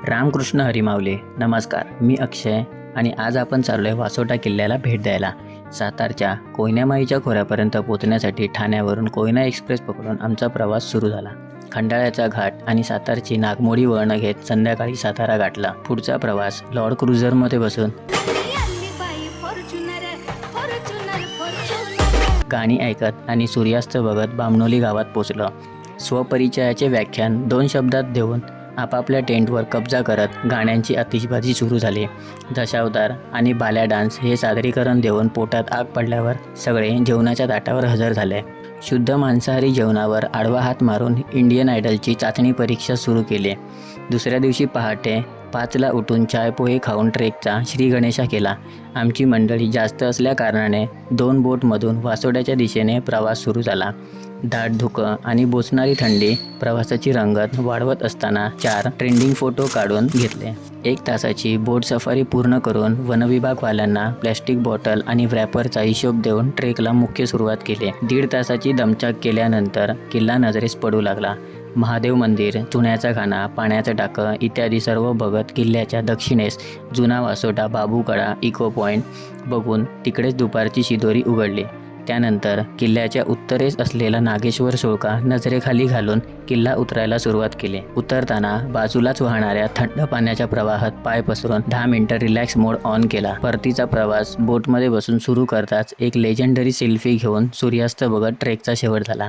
रामकृष्ण हरी माऊली. नमस्कार, मी अक्षय आणि आज आपण चाललो आहे वासोटा किल्ल्याला भेट द्यायला. सातारच्या कोयनामाईच्या खोऱ्यापर्यंत पोहोचण्यासाठी ठाण्यावरून कोयना एक्सप्रेस पकडून आमचा प्रवास सुरू झाला. खंडाळ्याचा घाट आणि सातारची नागमोडी वळणं घेत संध्याकाळी सातारा गाठला. पुढचा प्रवास लॉर्ड क्रुझरमध्ये बसून गाणी ऐकत आणि सूर्यास्त बघत बामणोली गावात पोचलो. स्वपरिचयाचे व्याख्यान 2 शब्दात देऊन आपापल्या टेंटवर कब्जा करत गाण्यांची आतिषबाजी सुरू झाली. दशावतार आणि बाल्या डान्स हे सादरीकरण देऊन पोटात आग पडल्यावर सगळे जेवणाच्या ताटावर हजर झाले. शुद्ध मांसाहारी जेवणावर आडवा हात मारून इंडियन आयडलची चाचणी परीक्षा सुरू केली. दुसऱ्या दिवशी पहाटे 5ला उठून चाय पोहे खाऊन ट्रेकचा श्री गणेशा केला. आमची मंडळी जास्त असल्या कारणाने 2 बोटमधून वासोट्याच्या दिशेने प्रवास सुरू झाला. दाट धुकं आणि बोचणारी थंडी प्रवासाची रंगत वाढवत असताना 4 ट्रेंडिंग फोटो काढून घेतले. 1 तासाची बोट सफारी पूर्ण करून वनविभागवाल्यांना प्लॅस्टिक बॉटल आणि व्रॅपरचा हिशोब देऊन ट्रेकला मुख्य सुरुवात केली. 1.5 तासाची दमछाक केल्यानंतर किल्ला नजरेस पडू लागला. महादेव मंदिर, चुन्याचा खाना, पाण्याचं टाकं इत्यादी सर्व बघत किल्ल्याच्या दक्षिणेस जुना वासोटा, बाबूकडा, इको पॉईंट बघून तिकडेच दुपारची शिदोरी उघडली. त्यानंतर किल्ल्याच्या उत्तरेस असलेला नागेश्वर सुळका नजरेखाली घालून किल्ला उतरायला सुरुवात केली. उतरताना बाजूलाच वाहणाऱ्या थंड पाण्याच्या प्रवाहात पाय पसरून 10 मिनिटं रिलॅक्स मोड ऑन केला. परतीचा प्रवास बोटमध्ये बसून सुरू करताच एक लेजेंडरी सेल्फी घेऊन सूर्यास्त बघत ट्रेकचा शेवट झाला.